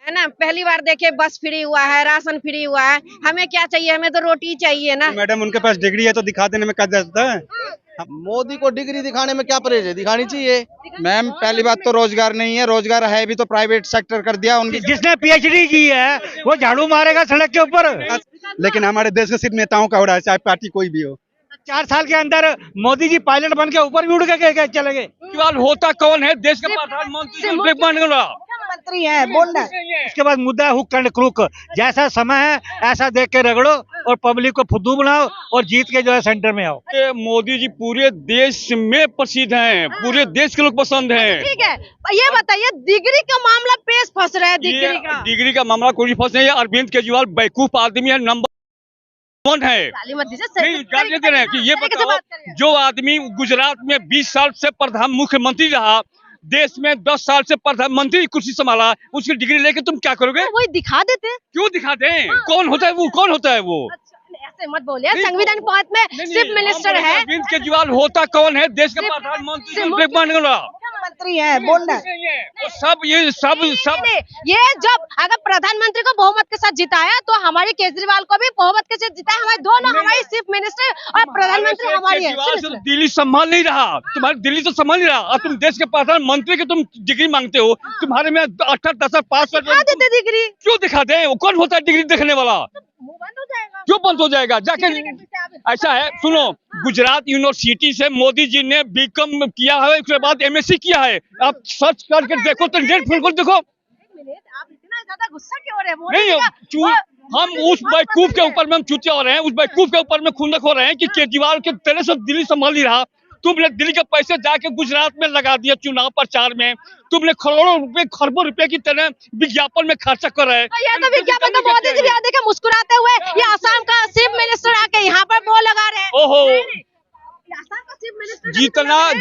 है ना। पहली बार देखे बस फ्री हुआ है, राशन फ्री हुआ है, हमें क्या चाहिए, हमें तो रोटी चाहिए ना। मैडम उनके पास डिग्री है तो दिखा देने में क्या जाता है। मोदी को डिग्री दिखाने में क्या परहेज है, दिखानी चाहिए। मैम पहली बात तो रोजगार नहीं है, रोजगार है भी तो प्राइवेट सेक्टर कर दिया उनकी। जिसने पीएचडी की है वो झाड़ू मारेगा सड़क के ऊपर। लेकिन हमारे देश के सिर्फ नेताओं का हो रहा है, चाहे पार्टी कोई भी हो। 4 साल के अंदर मोदी जी पायलट बन के ऊपर भी उड़ के चले गए। सवाल होता कौन है देश के मंत्री है बोंडा। इसके बाद मुद्दा हुक एंड क्रुक, जैसा समय है ऐसा देख के रगड़ो और पब्लिक को फुद्दू बनाओ और जीत के जो है सेंटर में आओ। मोदी जी पूरे देश में प्रसिद्ध हैं, पूरे देश के लोग पसंद हैं। ठीक है, ये बताइए डिग्री का मामला पेश फंस रहा है। डिग्री का मामला कोई फंस नहीं है। अरविंद केजरीवाल बेवकूफ आदमी है, नंबर कौन है। नहीं गाली दे रहे हैं कि ये बताओ, जो आदमी गुजरात में 20 साल से प्रधान मुख्यमंत्री रहा, देश में 10 साल से प्रधानमंत्री की कुर्सी संभाला, उसकी डिग्री लेके तुम क्या करोगे। वही दिखा देते हैं। क्यों दिखाते हैं। कौन होता है वो, कौन होता है वो। ऐसे मत बोलिए, संविधान पद में चीफ मिनिस्टर है। अरविंद केजरीवाल होता कौन है देश के प्रधानमंत्री मंत्री है बोंडा। ये सब ये जब अगर प्रधानमंत्री को बहुमत के साथ जिताया तो हमारे केजरीवाल को भी बहुमत के साथ जिताया। हमारे दोनों, हमारी चीफ मिनिस्टर और प्रधानमंत्री हमारी है। दिल्ली संभाल नहीं रहा, तुम्हारी दिल्ली तो संभाल नहीं रहा और तुम देश के प्रधानमंत्री की तुम डिग्री मांगते हो। तुम्हारे में 18 पास देते डिग्री क्यों दिखाते हैं। कौन होता है डिग्री देखने वाला। बंद हो जाएगा। क्यों बंद हो जाएगा जाके। ऐसा है, सुनो, गुजरात यूनिवर्सिटी से मोदी जी ने बीकॉम किया है, उसके बाद एमएससी किया है। आप सर्च करके देखो तो नेट खोल देखो। आप इतना ज्यादा गुस्सा क्यों हो रहे हैं। नहीं, हम उस बेवकूफ के ऊपर में हम चूतिया हो रहे हैं, उस बेवकूफ के ऊपर में खुंदक हो रहे हैं कि केजरीवाल के तेरे से दिल्ली संभाल नहीं रहा। तुमने दिल्ली के पैसे जाके गुजरात में लगा दिया चुनाव प्रचार में। तुमने करोड़ों रुपए, खरबों रुपए की तरह विज्ञापन में खर्चा कर रहे हैं। ये तो विज्ञापन तो मोदी जी भी देखे मुस्कुराते हुए, ये आसाम का चीफ मिनिस्टर आके यहाँ पर वो लगा रहे हैं। ओहो, आसाम का चीफ मिनिस्टर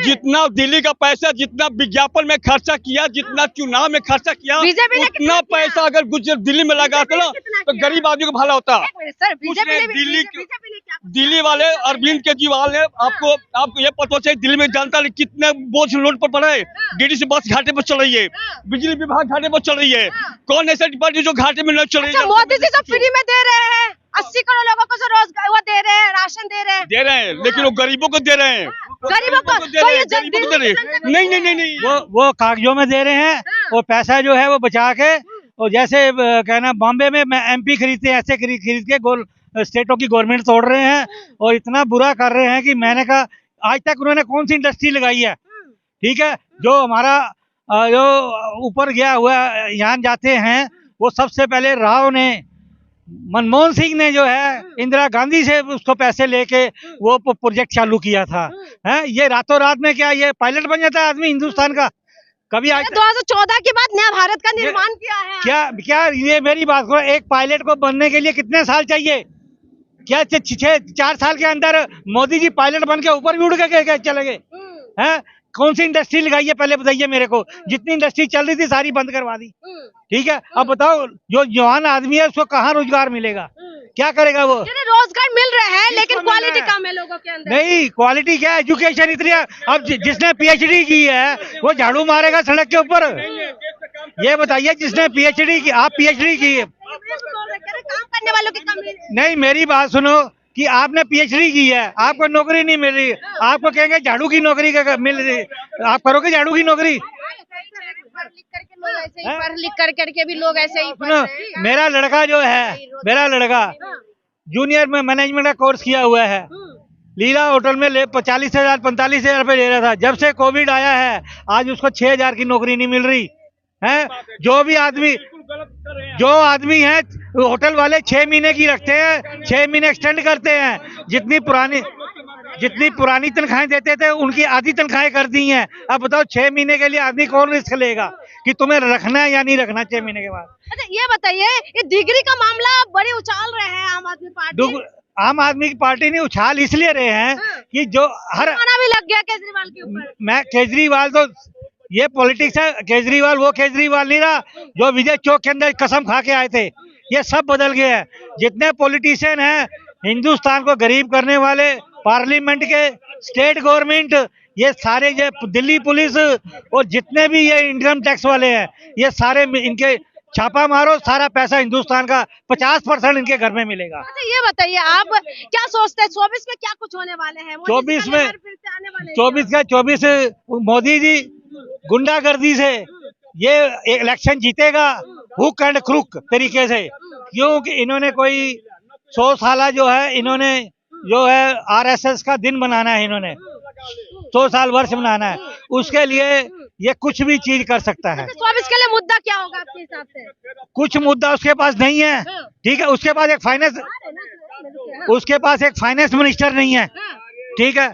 जितना दिल्ली का पैसा, जितना विज्ञापन में खर्चा किया, जितना चुनाव में खर्चा किया, बीजेपी ने उतना पैसा अगर गुजरात दिल्ली में लगाते ना तो गरीब आदमी को भला होता। दिल्ली वाले अरविंद केजरीवाल ने आपको ये पता चाहिए दिल्ली में जनता ने कितने बोझ लोड पर पड़ा है। डीडीसी बस घाटे पर चल रही है, बिजली विभाग घाटे पर चल रही है। कौन ऐसा डिपार्टमेंट जो घाटे में न चल रही है। मोदी जी सब फ्री में दे रहे हैं, 80 करोड़ लोगों को रोजगार वो दे रहे हैं, राशन दे रहे हैं, लेकिन वो गरीबों को दे रहे हैं। गरीबों को दे रहे हैं। नहीं वो कागजों में दे रहे हैं और पैसा जो है वो बचा के, और जैसे कहना बॉम्बे में एमपी खरीदते हैं, ऐसे खरीद के स्टेटों की गवर्नमेंट तोड़ रहे हैं और इतना बुरा कर रहे हैं कि मैंने कहा आज तक उन्होंने कौन सी इंडस्ट्री लगाई है। ठीक है, जो हमारा जो ऊपर गया हुआ यहाँ जाते हैं, वो सबसे पहले राव ने, मनमोहन सिंह ने जो है इंदिरा गांधी से उसको पैसे लेके वो प्रोजेक्ट चालू किया था। है ये रातों रात में क्या ये पायलट बन जाता है आदमी हिंदुस्तान का। कभी आज 2014 के बाद नया भारत का निर्माण किया है। क्या ये मेरी बात करो, एक पायलट को बनने के लिए कितने साल चाहिए। क्या 4 साल के अंदर मोदी जी पायलट बन के ऊपर भी उड़ के चले गए हैं। कौन सी इंडस्ट्री लगाई है पहले बताइए मेरे को। जितनी इंडस्ट्री चल रही थी सारी बंद करवा दी। ठीक है, अब बताओ जो जवान आदमी है उसको कहाँ रोजगार मिलेगा, क्या करेगा वो। रोजगार मिल रहा है लेकिन क्वालिटी कम है लोगों के अंदर। नहीं, क्वालिटी क्या है, एजुकेशन इतनी है। अब जिसने पीएचडी की है वो झाड़ू मारेगा सड़क के ऊपर। ये बताइए जिसने पीएचडी की, आप पीएचडी की है, काम करने वालों की कमी नहीं। मेरी बात सुनो कि आपने पीएचडी की है, आपको नौकरी नहीं मिल रही, आपको कहेंगे झाड़ू की नौकरी मिल रही, आप करोगे झाड़ू की नौकरी। पढ़ लिख करके भी लोग ऐसे ही। मेरा लड़का जो है, मेरा लड़का जूनियर में मैनेजमेंट का कोर्स किया हुआ है, लीला होटल में 40,000 45,000 रुपए ले रहा था। जब से कोविड आया है आज उसको 6,000 की नौकरी नहीं मिल रही है। जो आदमी है होटल वाले 6 महीने की रखते हैं, 6 महीने एक्सटेंड करते हैं। जितनी पुरानी तनख्वाहें देते थे उनकी आधी तनख्वाहें कर दी हैं। अब बताओ 6 महीने के लिए आदमी कौन रिस्क लेगा कि तुम्हें रखना है या नहीं रखना 6 महीने के बाद। अच्छा ये बताइए, ये डिग्री का मामला बड़ी उछाल रहे हैं आम आदमी पार्टी। आम आदमी की पार्टी ने उछाल इसलिए रहे हैं कि जो हर भी लग गया केजरीवाल के ऊपर। मैं केजरीवाल तो ये पॉलिटिक्स है। केजरीवाल वो केजरीवाल नहीं रहा जो विजय चौक के अंदर कसम खा के आए थे। ये सब बदल गए हैं। जितने पॉलिटिशियन हैं हिंदुस्तान को गरीब करने वाले, पार्लियामेंट के, स्टेट गवर्नमेंट, ये सारे ये दिल्ली पुलिस और जितने भी ये इनकम टैक्स वाले हैं, ये सारे इनके छापा मारो, सारा पैसा हिंदुस्तान का 50% इनके घर में मिलेगा। अच्छा ये बताइए आप क्या सोचते हैं 24 में क्या कुछ होने वाले हैं? मोदी 24 जी का में लहर फिर से आने वाले हैं 24 का 24 मोदी जी गुंडागर्दी से ये इलेक्शन जीतेगा, हुक एंड क्रुक तरीके से, क्योंकि इन्होंने कोई 100 साल जो है इन्होंने जो है आरएसएस का दिन बनाना है, इन्होंने 100 साल वर्ष बनाना है, उसके लिए ये कुछ भी चीज कर सकता है। 24 के लिए मुद्दा क्या होगा आपके हिसाब से? कुछ मुद्दा उसके पास नहीं है, ठीक है। उसके पास एक फाइनेंस मिनिस्टर नहीं है, ठीक है।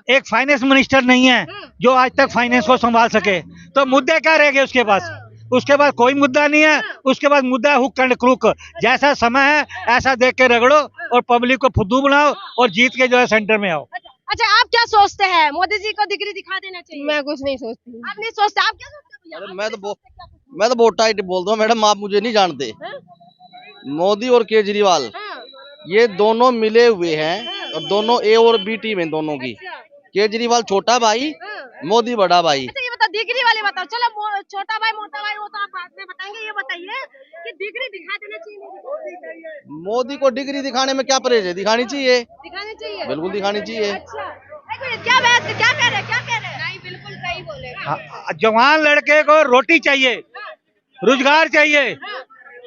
एक फाइनेंस मिनिस्टर नहीं है जो आज तक फाइनेंस को संभाल सके, तो मुद्दे क्या रह गए उसके पास? उसके पास कोई मुद्दा नहीं है। उसके बाद मुद्दा है हुक एंड क्रुक, जैसा समय है ऐसा देख के रगड़ो और पब्लिक को फुद्दू बनाओ और जीत के जो है सेंटर में आओ। अच्छा आप क्या सोचते हैं? मोदी जी को डिग्री दिखा देना चाहिए? मैं कुछ नहीं सोचती। आप नहीं सोचते? आप क्या सोचते हैं भैया? अरे मैं तो बहुत टाइट बोलता हूँ मैडम, आप मुझे नहीं जानते। मोदी और केजरीवाल ये दोनों मिले हुए हैं और दोनों ए और बी टीम है दोनों की। केजरीवाल छोटा भाई, मोदी बड़ा भाई। अच्छा ये बताओ डिग्री वाले बताओ, चलो छोटा भाई मोटा भाई वो तो आप बाद में बताएंगे, ये बताइए कि डिग्री दिखा देना चाहिए नहीं दिखाना चाहिए? मोदी को डिग्री दिखाने में क्या परहेज है? दिखानी चाहिए, दिखानी चाहिए, बिल्कुल दिखानी चाहिए। अच्छा एक मिनट, क्या बात क्या कह रहे हैं? नहीं बिल्कुल सही बोले। जवान लड़के को रोटी चाहिए, रोजगार चाहिए,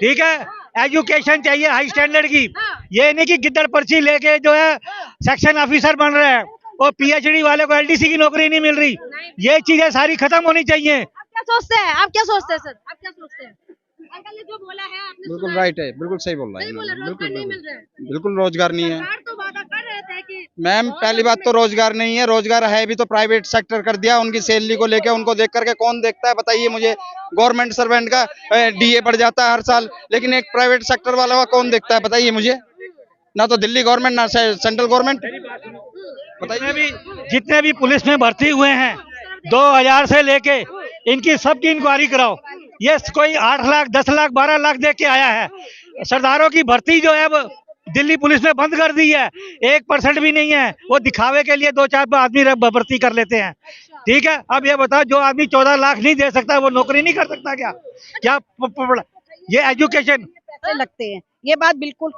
ठीक है, एजुकेशन चाहिए हाई स्टैंडर्ड की। ये नहीं कि गिद्दड़ पर्ची लेके जो है सेक्शन ऑफिसर बन रहे हैं और पीएचडी वाले को एलडीसी की नौकरी नहीं मिल रही। ये चीजें सारी खत्म होनी चाहिए। आप क्या सोचते हैं? आप क्या सोचते हैं सर? आप क्या सोचते हैं? अंकल ने जो बोला है आपने बिल्कुल सुना? राइट है, बिल्कुल सही बोल रहा सही बोला, है, रोजगार नहीं मिल रहा है। बिल्कुल रोजगार नहीं है सरकार तो वादा कर रहे थे कि मैम। पहली बात तो रोजगार नहीं है, रोजगार है भी तो प्राइवेट सेक्टर कर दिया। उनकी सैलरी को लेके उनको देख करके कौन देखता है बताइए मुझे? गवर्नमेंट सर्वेंट का डीए बढ़ जाता है हर साल, लेकिन एक प्राइवेट सेक्टर वाला का कौन देखता है बताइए मुझे? ना तो दिल्ली गवर्नमेंट ना सेंट्रल गवर्नमेंट। जितने भी पुलिस में भर्ती हुए हैं 2000 से लेके इनकी सबकी इंक्वायरी कराओ। ये कोई 8 लाख 10 लाख 12 लाख दे के आया है। सरदारों की भर्ती जो है वो दिल्ली पुलिस ने बंद कर दी है, 1% भी नहीं है। वो दिखावे के लिए 2-4 आदमी भर्ती कर लेते हैं, ठीक है। अब ये बताओ जो आदमी 14 लाख नहीं दे सकता वो नौकरी नहीं कर सकता क्या? ये एजुकेशन लगते हैं, ये बात बिल्कुल।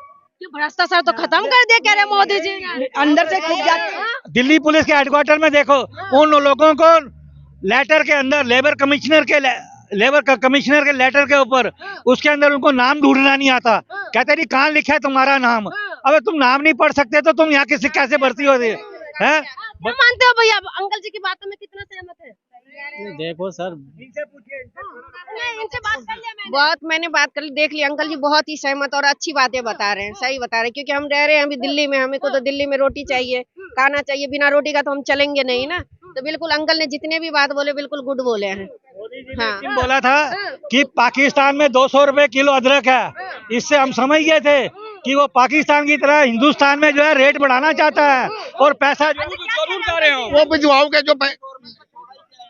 भ्रष्टाचार तो खत्म कर दिया कह रहे मोदी जी ने। अंदर से खुद जाते हैं। दिल्ली पुलिस के हेडक्वार्टर में देखो, उन लोगों को लेटर के अंदर लेबर कमिश्नर के लेटर के ऊपर उसके अंदर उनको नाम ढूंढना नहीं आता। कहते नहीं कहाँ लिखा है तुम्हारा नाम? अबे तुम नाम नहीं पढ़ सकते तो तुम यहाँ किसी कैसे भर्ती होती है? क्या मानते हो भैया? अंकल जी की बातों में कितना सहमत है? देखो सर, इनसे बात कर लिया मैंने। बहुत मैंने बात कर ली, देख ली। अंकल जी बहुत ही सहमत और अच्छी बातें बता रहे हैं, सही बता रहे हैं। क्योंकि हम रह रहे हैं अभी दिल्ली में, हमें को तो दिल्ली में रोटी चाहिए, खाना चाहिए। बिना रोटी का तो हम चलेंगे नहीं ना। तो बिल्कुल अंकल ने जितने भी बात बोले बिल्कुल गुड बोले हैं। हाँ बोला था कि पाकिस्तान में 200 रुपए किलो अदरक है, इससे हम समझ गए थे कि वो पाकिस्तान की तरह हिंदुस्तान में जो है रेट बढ़ाना चाहता है और पैसा जरूर कर रहे हो। वो भिजवाओ के जो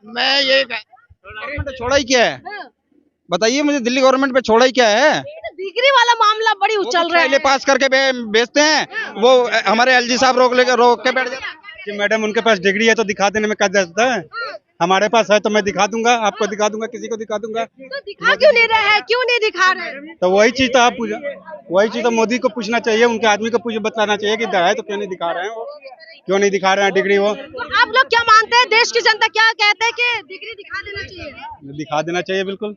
मैं ये गवर्नमेंट छोड़ा ही क्या है बताइए मुझे? दिल्ली गवर्नमेंट पे छोड़ा ही क्या है? डिग्री वाला मामला बड़ी उछल रहा है। पास करके बेचते हैं, वो हमारे एलजी साहब रोक के बैठ जाते हैं कि मैडम उनके पास डिग्री है तो दिखा देने में क्या जाता है? हमारे पास है तो मैं दिखा दूंगा, आपको दिखा दूंगा, किसी को दिखा दूंगा। तो दिखा क्यों नहीं रहे हैं? क्यों नहीं दिखा रहे? तो वही चीज तो आप वही चीज तो मोदी को पूछना चाहिए, उनके आदमी को बताना चाहिए कि है तो क्यों नहीं दिखा रहे हैं, वो क्यों नहीं दिखा रहे हैं डिग्री? वो तो आप लोग क्या मानते हैं? देश की जनता क्या कहते हैं कि डिग्री दिखा देना चाहिए? दिखा देना चाहिए, बिल्कुल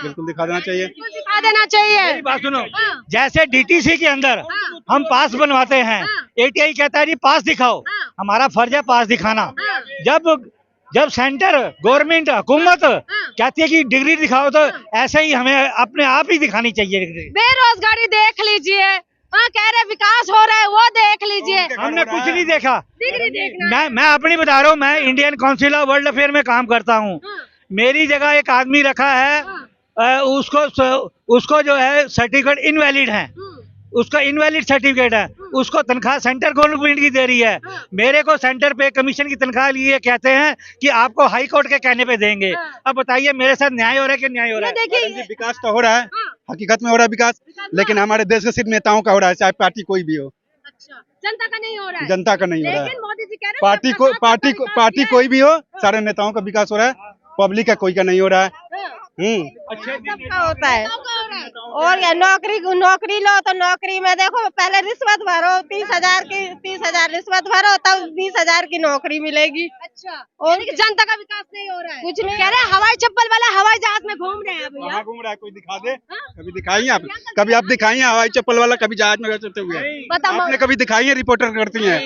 बिल्कुल दिखा देना चाहिए। दिखा देना चाहिए। बात सुनो, जैसे डीटीसी के अंदर हम पास बनवाते हैं, एटीआई कहता है जी पास दिखाओ, हमारा फर्ज है पास दिखाना। जब सेंटर गवर्नमेंट हुकूमत कहती है कि डिग्री दिखाओ तो ऐसे ही हमें अपने आप ही दिखानी चाहिए डिग्री। बेरोजगारी देख लीजिए, कह रहे विकास हो रहा है, वो देख लीजिए। हमने कुछ नहीं देखा। डिग्री देखना। मैं अपनी बता रहा हूँ, मैं Indian council of world affair में काम करता हूँ। मेरी जगह एक आदमी रखा है, उसको जो है सर्टिफिकेट इनवैलिड है, उसका इनवैलिड सर्टिफिकेट है, उसको तनख्वाह सेंटर गवर्नमेंट की दे रही है। मेरे को सेंटर पे कमीशन की तनख्वाह लिए कहते हैं कि आपको हाई कोर्ट के कहने पे देंगे। अब बताइए मेरे साथ न्याय हो रहा है कि न्याय हो रहा है? देखिए विकास तो हो रहा है, हकीकत में हो रहा है विकास, लेकिन हमारे देश के सिर्फ नेताओं का हो रहा है, चाहे पार्टी कोई भी हो। अच्छा, जनता का नहीं हो रहा है। जनता का नहीं हो रहा है। लेकिन मोदी जी कह रहे हैं पार्टी कोई भी हो, सारे नेताओं का विकास हो रहा है, पब्लिक का कोई का नहीं हो रहा है। सबका होता है। और क्या, नौकरी लो तो नौकरी में देखो पहले रिश्वत भरो 30,000 रिश्वत भरो तब 20,000 की नौकरी मिलेगी। अच्छा, और जनता का विकास नहीं हो रहा है। कुछ नहीं कह रहे हैं हवाई चप्पल वाला हवाई जहाज में घूम रहे हैं भैया। कहाँ घूम रहा है, कोई दिखा दे। कभी दिखाई आप, कभी आप दिखाई हैं हवाई चप्पल वाला, कभी जहाज में चलते हुए बताओ आपने कभी दिखाई है? रिपोर्टर करती हैं,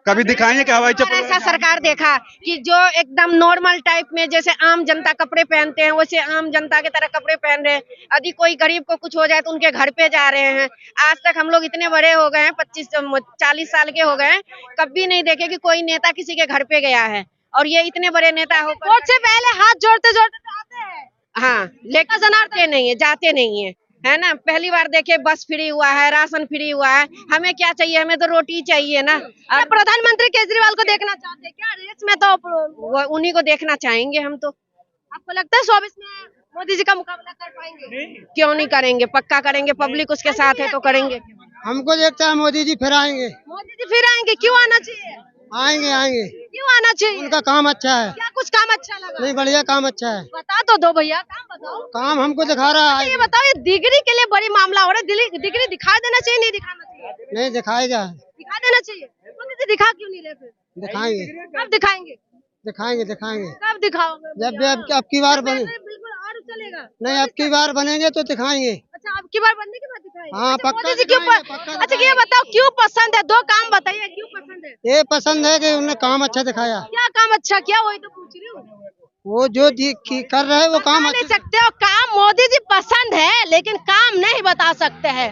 कभी दिखाई है कि हवाई चप्पल ऐसा सरकार देखा कि जो एकदम नॉर्मल टाइप में जैसे आम जनता कपड़े पहनते हैं वैसे आम जनता की तरह कपड़े पहन रहे हैं। यदि कोई गरीब को कुछ हो जाए तो उनके घर पे जा रहे हैं। आज तक हम लोग इतने बड़े हो गए हैं, 25-40 साल के हो गए हैं, कभी नहीं देखे कि कोई नेता किसी के घर पे गया है। और ये इतने बड़े नेता हो वोट से पहले हाथ जोड़ते जोड़ते आते हैं। हाँ, लेकर जनाते नहीं है, जाते नहीं है, है ना। पहली बार देखे बस फ्री हुआ है, राशन फ्री हुआ है, हमें क्या चाहिए, हमें तो रोटी चाहिए ना। और प्रधानमंत्री केजरीवाल को देखना चाहते हैं क्या रेस में? तो उन्हीं को देखना चाहेंगे हम तो। आपको लगता है 24 में मोदी जी का मुकाबला कर पाएंगे? क्यों नहीं करेंगे, पक्का करेंगे। पब्लिक उसके साथ है तो करेंगे। हमको देखता है मोदी जी फिर आएंगे। मोदी जी फिर आएंगे, क्यों आना चाहिए? आएंगे क्यों आना चाहिए? उनका काम अच्छा है। क्या कुछ काम अच्छा लगा? नहीं, बढ़िया काम अच्छा है। बता तो दो भैया, काम बताओ। काम हमको दिखा रहा है। ये बताओ, ये डिग्री के लिए बड़ी मामला हो रहा है, डिग्री दिखा देना चाहिए नहीं दिखाना चाहिए? नहीं दिखाएगा, दिखा देना चाहिए। मोदी जी दिखा क्यों नहीं रहे फिर? दिखाएंगे कब दिखाएंगे? दिखाएंगे। कब दिखाओगे? जब भी अब की बार बने, बिल्कुल और चलेगा। नहीं अब की बार बनेंगे तो दिखाएंगे। अच्छा, अब की बार बनने के बाद दिखाएंगे। हाँ, अच्छा, पक्का मोदी जी क्यों दिखाएंगे, पक्का अच्छा ये बताओ क्यों पसंद है? दो काम बताइए क्यों पसंद है? ये पसंद है कि उन्होंने काम अच्छा दिखाया। क्या काम अच्छा किया वही तो पूछ रही हूँ। वो जो कर रहे हैं वो काम बता नहीं सकते हो काम। मोदी जी पसंद है लेकिन काम नहीं बता सकते हैं।